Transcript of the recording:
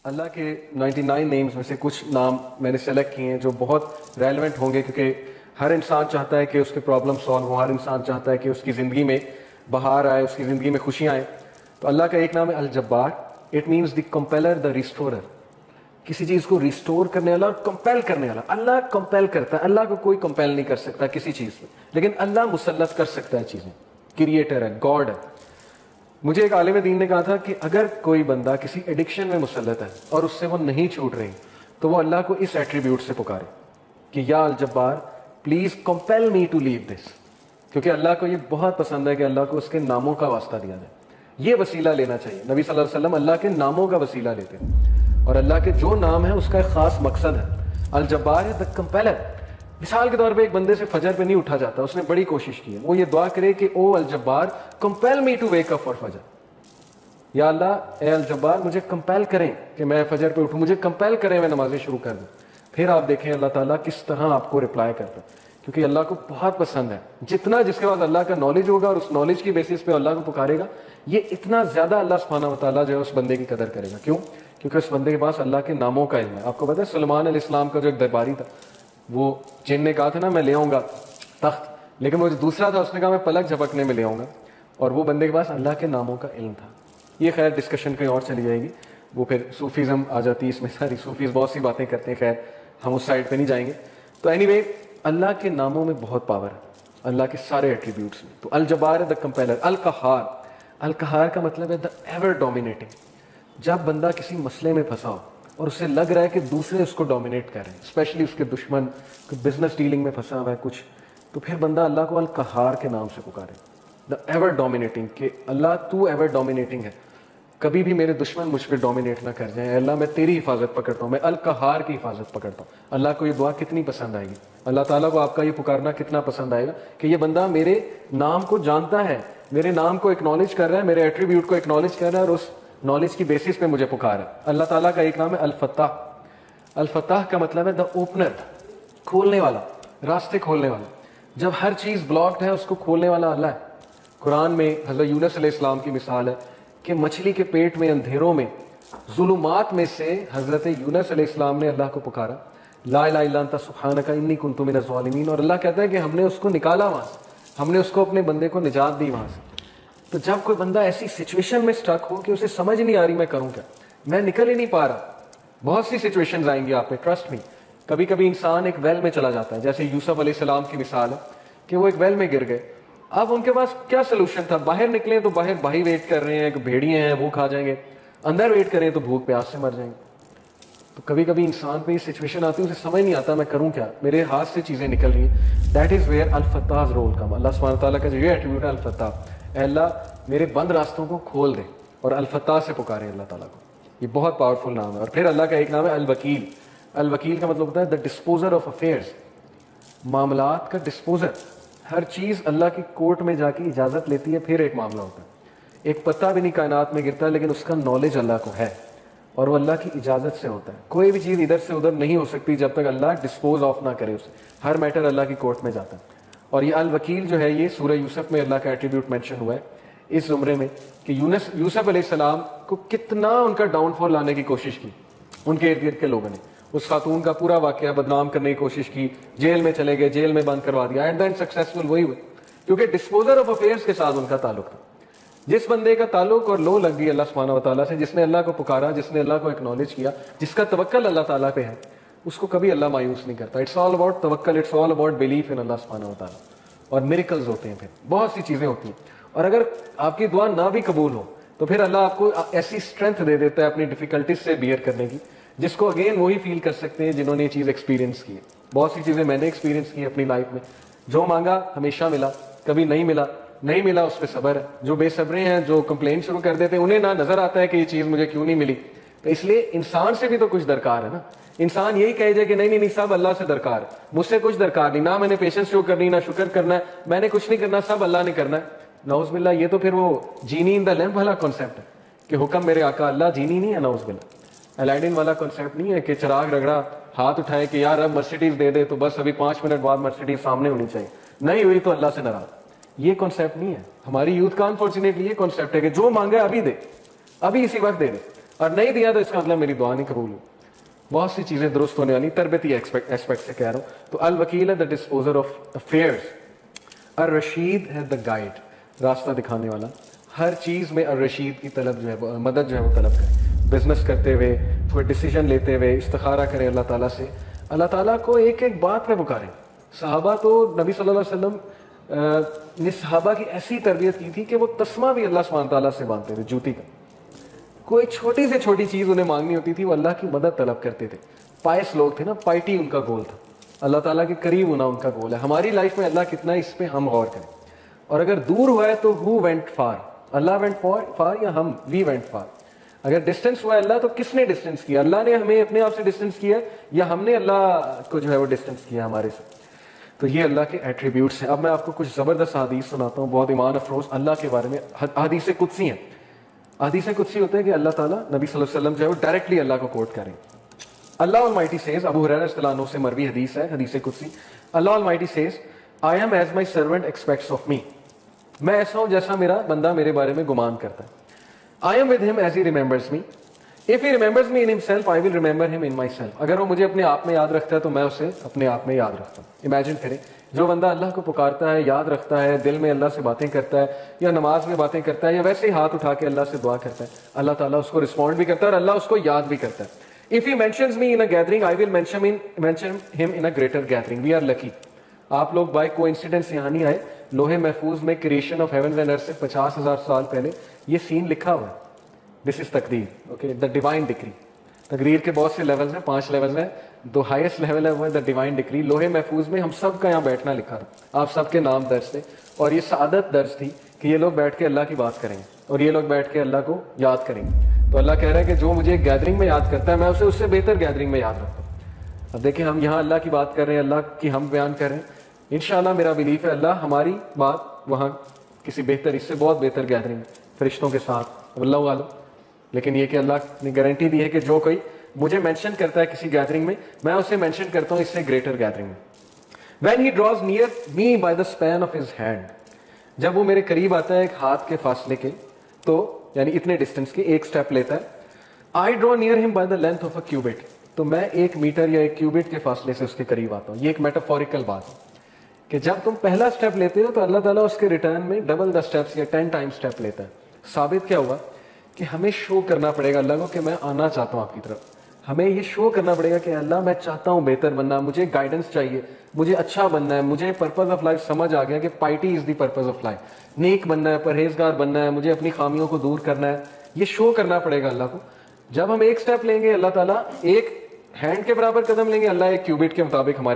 اللہ کے 99 نیمز میں سے کچھ نام میں نے سلیکٹ کیے ہیں جو بہت ریلیونٹ ہوں گے، کیونکہ ہر انسان چاہتا ہے کہ اس کے پرابلم سالو ہو، ہر انسان چاہتا ہے کہ اس کی زندگی میں بہار آئے، اس کی زندگی میں خوشیاں آئیں. تو اللہ کا ایک نام ہے الجبار. اٹ مینس دی کمپیلر، دا ریسٹورر. کسی چیز کو ریسٹور کرنے والا اور کمپیل کرنے والا. اللہ کمپیل کرتا ہے، اللہ کو کوئی کمپیل نہیں کر سکتا کسی چیز پہ، لیکن اللہ مسلط کر سکتا ہے چیزیں. کریٹر ہے، گاڈ ہے. مجھے ایک عالم دین نے کہا تھا کہ اگر کوئی بندہ کسی ایڈکشن میں مسلط ہے اور اس سے وہ نہیں چھوٹ رہی، تو وہ اللہ کو اس ایٹریبیوٹ سے پکارے کہ یا الجبار پلیز کمپیل می ٹو لیو دس. کیونکہ اللہ کو یہ بہت پسند ہے کہ اللہ کو اس کے ناموں کا واسطہ دیا جائے. یہ وسیلہ لینا چاہیے. نبی صلی اللہ علیہ وسلم اللہ کے ناموں کا وسیلہ لیتے ہیں، اور اللہ کے جو نام ہے اس کا ایک خاص مقصد ہے. الجبار ہے دا کمپیلر. مثال کے طور پہ ایک بندے سے فجر پہ نہیں اٹھا جاتا، اس نے بڑی کوشش کی ہے، وہ یہ دعا کرے کہ او الجبار compel me to wake up for فجر. یا اللہ اے الجبار مجھے کمپیل کریں کہ میں فجر پہ اٹھوں، مجھے کمپیل کریں میں نمازیں شروع کر دوں. پھر آپ دیکھیں اللہ تعالیٰ کس طرح آپ کو رپلائی کرتا ہے، کیونکہ اللہ کو بہت پسند ہے. جتنا جس کے بعد اللہ کا نالج ہوگا اور اس نالج کی بیسس پہ اللہ کو پکارے گا، یہ اتنا زیادہ اللہ سبحانہ و تعالیٰ جو ہے اس بندے کی قدر کرے گا. کیوں؟ کیونکہ اس بندے کے پاس اللہ کے ناموں کا علم ہے. آپ کو پتہ ہے سلیمان علیہ السلام کا جو ایک درباری تھا، وہ جن نے کہا تھا نا میں لے آؤں گا تخت، لیکن وہ جو دوسرا تھا اس نے کہا میں پلک جھپکنے میں لے آؤں گا، اور وہ بندے کے پاس اللہ کے ناموں کا علم تھا. یہ خیر ڈسکشن کہیں اور چلی جائے گی، وہ پھر صوفیزم آ جاتی ہے اس میں. ساری صوفیز بہت سی باتیں کرتے ہیں، خیر ہم اس سائڈ پہ نہیں جائیں گے. تو اینی وے اللہ کے ناموں میں بہت پاور ہے، اللہ کے سارے ایٹریبیوٹس میں. تو الجبار ہے دا کمپیلر. القہار، القہار کا مطلب ہے دا ایور ڈومینیٹنگ. جب بندہ کسی مسئلے میں پھنسا ہو اور اسے لگ رہا ہے کہ دوسرے اس کو ڈومینیٹ کر رہے ہیں، اسپیشلی اس کے دشمن بزنس ڈیلنگ میں پھنسا ہوا ہے کچھ، تو پھر بندہ اللہ کو القہار کے نام سے پکارے. دا ایور ڈومینیٹنگ، کہ اللہ تو ایور ڈومینیٹنگ ہے، کبھی بھی میرے دشمن مجھ پہ ڈومینیٹ نہ کر جائیں. اللہ میں تیری حفاظت پکڑتا ہوں، میں القہار کی حفاظت پکڑتا ہوں. اللہ کو یہ دعا کتنی پسند آئے گی، اللہ تعالیٰ کو آپ کا یہ پکارنا کتنا پسند آئے گا کہ یہ بندہ میرے نام کو جانتا ہے، میرے نام کو اکنالج کر رہا ہے، میرے ایٹریبیوٹ کو اکنالج کر رہا ہے، اور اس نالج کی بیسس پہ مجھے پکار ہے. اللہ تعالیٰ کا ایک نام ہے الفتاح. الفتاح کا مطلب ہے دا اوپنر، کھولنے والا، راستے کھولنے والا. جب ہر چیز بلاکڈ ہے اس کو کھولنے والا اللہ ہے. قرآن میں حضرت یونس علیہ السلام کی مثال ہے کہ مچھلی کے پیٹ میں اندھیروں میں ظلمات میں سے حضرت یونس علیہ السلام نے اللہ کو پکارا، لا الہ الا انت سبحانک انی کنت من الظالمین، اور اللہ کہتا ہے کہ ہم نے اس کو نکالا وہاں سے، ہم نے اس کو اپنے بندے کو نجات دی وہاں سے. تو جب کوئی بندہ ایسی سچویشن میں سٹک ہو کہ اسے سمجھ نہیں آ رہی میں کروں کیا، میں نکل ہی نہیں پا رہا، بہت سی سچویشنز آئیں گی آپ پہ، ٹرسٹ می. کبھی کبھی انسان ایک ویل میں چلا جاتا ہے، جیسے یوسف علیہ السلام کی مثال ہے کہ وہ ایک ویل میں گر گئے. اب ان کے پاس کیا سلوشن تھا؟ باہر نکلیں تو باہر بھائی ویٹ کر رہے ہیں کہ بھیڑیے ہیں وہ کھا جائیں گے، اندر ویٹ کریں تو بھوک پیاس سے مر جائیں گے. تو کبھی کبھی انسان پہ یہ سچویشن آتی ہے، اسے سمجھ نہیں آتا میں کروں کیا، میرے ہاتھ سے چیزیں نکل رہی ہیں. That is where al-Fattah role کم. اللہ سبحانہ تعالیٰ کا جو یہ ایٹریبیوٹ ہے الفتاح، اے اللہ میرے بند راستوں کو کھول دے، اور الفتاح سے پکارے اللہ تعالیٰ کو. یہ بہت پاورفل نام ہے. اور پھر اللہ کا ایک نام ہے الوکیل. الوکیل کا مطلب ہوتا ہے دا ڈسپوزر آف افیئرس، معاملات کا ڈسپوزر. ہر چیز اللہ کی کورٹ میں جا کے اجازت لیتی ہے پھر ایک معاملہ ہوتا ہے. ایک پتا بھی نہیں کائنات میں گرتا لیکن اس کا نالج اللہ کو ہے، اور وہ اللہ کی اجازت سے ہوتا ہے. کوئی بھی چیز ادھر سے ادھر نہیں ہو سکتی جب تک اللہ ڈسپوز آف نہ کرے اسے. ہر میٹر اللہ کی کورٹ میں جاتا ہے. اور یہ الوکیل جو ہے یہ سورہ یوسف میں اللہ کا ایٹریبیوٹ مینشن ہوا ہے اس زمرے میں کہ یوسف علیہ السلام کو کتنا ان کا ڈاؤن فال لانے کی کوشش کی ان کے ارد گرد کے لوگوں نے. اس خاتون کا پورا واقعہ بدنام کرنے کی کوشش کی، جیل میں چلے گئے، جیل میں بند کروا دیا. ایٹ دا اینڈ سکسیسفل وہی ہوئے کیونکہ ڈسپوزر آف افیئرس کے ساتھ ان کا تعلق تھا. جس بندے کا تعلق اور لو لگ گئی اللہ سبحانہ و تعالیٰ سے، جس نے اللہ کو پکارا، جس نے اللہ کو اکنالج کیا، جس کا توکل اللہ تعالیٰ پہ ہے، اس کو کبھی اللہ مایوس نہیں کرتا. اٹس آل اباؤٹ توکل، it's all about belief in اللہ سبحانہ و تعالیٰ. اور میریکلز ہوتے ہیں، پھر بہت سی چیزیں ہوتی ہیں. اور اگر آپ کی دعا نہ بھی قبول ہو تو پھر اللہ آپ کو ایسی اسٹرینتھ دے دیتا ہے اپنی ڈیفیکلٹیز سے بیئر کرنے کی، جس کو اگین وہی فیل کر سکتے ہیں جنہوں نے یہ چیز ایکسپیرینس کی ہے. بہت سی چیزیں میں نے ایکسپیرینس کی اپنی لائف میں. جو مانگا ہمیشہ ملا، کبھی نہیں ملا، نہیں ملا اس پہ صبر ہے. جو بے صبرے ہیں، جو کمپلین شروع کر دیتے ہیں، انہیں نہ نظر آتا ہے کہ یہ چیز مجھے کیوں نہیں ملی. تو اس لیے انسان سے بھی تو کچھ درکار ہے نا. انسان یہی کہے جائے کہ نہیں نہیں نہیں سب اللہ سے درکار ہے، مجھ سے کچھ درکار نہیں، نہ میں نے پیشنس شو کرنی، نہ شکر کرنا ہے، میں نے کچھ نہیں کرنا، سب اللہ نے کرنا ہے. نعوذ باللہ، یہ تو پھر وہ جینی ان دا لیمپ والا کانسیپٹ ہے کہ حکم میرے آقا اللہ جینی نہیں ہے. نعوذ باللہ، الیڈن والا کانسیپٹ نہیں ہے کہ چراغ رگڑا، ہاتھ اٹھائے کہ یار اب مرسیڈیز دے دے تو بس ابھی 5 منٹ بعد مرسیڈیز سامنے ہونی چاہیے، نہیں ہوئی تو اللہ سے ناراض. یہ کانسیپٹ نہیں ہے. ہماری یوتھ کا انفارچونیٹلی یہ کانسیپٹ ہے کہ جو مانگے ابھی دے، ابھی اسی وقت دے دے. اور نہیں دیا تو اس کا مطلب میری دعا نہیں قبول ہوئی. بہت سی چیزیں درست ہونے والی, تربیتی ایسپیکٹ سے کہہ رہا ہوں. تو الوکیل ہے دا ڈسپوزر آف افیئرس, الرشید ہے دا گائیڈ, راستہ دکھانے والا. ہر چیز میں الرشید کی طلب جو ہے, مدد جو ہے وہ طلب کرے. بزنس کرتے ہوئے, کوئی ڈیسیجن لیتے ہوئے استخارہ کریں اللہ تعالیٰ سے, اللہ تعالیٰ کو ایک ایک بات پہ پکاریں. صحابہ تو نبی صلی اللہ علیہ وسلم نے صحابہ کی ایسی تربیت کی تھی کہ وہ تسمہ بھی اللہ سبحانہ تعالیٰ سے مانگتے تھے, جوتی کا. کوئی چھوٹی سے چھوٹی چیز انہیں مانگنی ہوتی تھی, وہ اللہ کی مدد طلب کرتے تھے. پائس لوگ تھے نا, پائٹی ان کا گول تھا, اللہ تعالیٰ کے قریب ہونا ان کا گول ہے. ہماری لائف میں اللہ کتنا ہے اس پہ ہم غور کریں. اور اگر دور ہوا ہے تو who went far, Allah went far یا ہم we went far. اگر ڈسٹینس ہوا ہے اللہ, تو کس نے ڈسٹینس کیا, اللہ نے ہمیں اپنے آپ سے ڈسٹینس کیا یا ہم نے اللہ کو جو ہے وہ ڈسٹینس کیا ہمارے سے. تو یہ اللہ کے ایٹریبیوٹس ہیں. اب میں آپ کو کچھ زبردست حدیث سناتا ہوں, بہت ایمان افروز اللہ کے بارے میں. حدیث قدسی ہیں. حدیث قدسی ہوتے ہیں کہ اللہ تعالیٰ نبی صلی اللہ علیہ وسلم جو ہے وہ ڈائریکٹلی اللہ کو کوٹ کریں. اللہ المائٹی سیز, ابو ہریرہ رضی اللہ عنہ سے مروی حدیث ہے, حدیث قدسی. اللہ Almighty says, I am as my servant expects of me. میں ایسا ہوں جیسا میرا بندہ میرے بارے میں گمان کرتا ہے. I am with him as he remembers me. If he remembers me in himself, I will remember him in myself. اگر وہ مجھے اپنے آپ میں یاد رکھتا ہے تو میں اسے اپنے آپ میں یاد رکھتا ہوں. امیجن کریں, جو بندہ اللہ کو پکارتا ہے, یاد رکھتا ہے, دل میں اللہ سے باتیں کرتا ہے, یا نماز میں باتیں کرتا ہے, یا ویسے ہی ہاتھ اٹھا کے اللہ سے دعا کرتا ہے, اللہ تعالیٰ اس کو رسپونڈ بھی کرتا ہے اور اللہ اس کو یاد بھی کرتا ہے. If he mentions me in a gathering, I will mention him in a greater gathering. We are lucky. آپ لوگ بائی کو انسیڈنس یہاں نہیں آئے. لوہے محفوظ میں کریشن آف ہیونز اینڈ ارتھ سے 50,000 سال پہلے یہ سین لکھا ہوا ہے. دس از تقدیر, اوکے, دا ڈیوائن ڈکری. تقدیر کے بہت سے لیولز ہیں, 5 لیولز ہیں. دو ہائیسٹ لیول ہے وہ ہے دا ڈیوائن ڈکری. لوہے محفوظ میں ہم سب کا یہاں بیٹھنا لکھا تھا, آپ سب کے نام درج تھے, اور یہ سعادت درج تھی کہ یہ لوگ بیٹھ کے اللہ کی بات کریں گے اور یہ لوگ بیٹھ کے اللہ کو یاد کریں گے. تو اللہ کہہ رہا ہے کہ جو مجھے گیدرنگ میں یاد کرتا ہے میں اسے اس سے بہتر گیدرنگ میں یاد رکھتا ہوں. اب دیکھیں, ہم یہاں اللہ کی بات کر رہے ہیں, اللہ کی ہم بیان کر رہے ہیں. انشاءاللہ میرا بلیف ہے اللہ ہماری بات وہاں کسی بہتر, اس سے بہت بہتر گیدرنگ فرشتوں کے ساتھ, اللہ عالم. لیکن یہ کہ اللہ نے گارنٹی دی ہے کہ جو کوئی مجھے مینشن کرتا ہے کسی گیدرنگ میں اسے مینشن کرتا ہوں اس سے گریٹر گیدرنگ میں. When he draws near me by the span of his hand, جب وہ میرے قریب آتا ہے ایک ہاتھ کے فاصلے کے, تو یعنی اتنے ڈسٹینس کے, ایک سٹیپ لیتا ہے. آئی ڈرا نیئر ہم by the length of a cubit, تو میں 1 میٹر یا 1 کیوبٹ کے فاصلے سے اس کے قریب آتا ہوں. یہ ایک میٹافوریکل بات ہے کہ جب تم پہلا سٹیپ لیتے ہو تو اللہ تعالیٰ اس کے ریٹرن میں ڈبل دا سٹیپس یا 10 ٹائم سٹیپ لیتا ہے. ثابت کیا ہوا کہ ہمیں شو کرنا پڑے گا اللہ کو کہ میں آنا چاہتا ہوں آپ کی طرف. ہمیں یہ شو کرنا پڑے گا کہ اللہ میں چاہتا ہوں بہتر بننا, مجھے گائیڈنس چاہیے, مجھے اچھا بننا ہے, مجھے پرپز آف لائف سمجھ آ گیا کہ piety is the purpose of life, نیک بننا ہے, پرہیزگار بننا ہے, مجھے اپنی خامیوں کو دور کرنا ہے. یہ شو کرنا پڑے گا اللہ کو. جب ہم ایک سٹیپ لیں گے اللہ تعالیٰ ایک ہینڈ کے برابر قدم لیں گے, اللہ 1 کیوبٹ کے مطابق ہمارے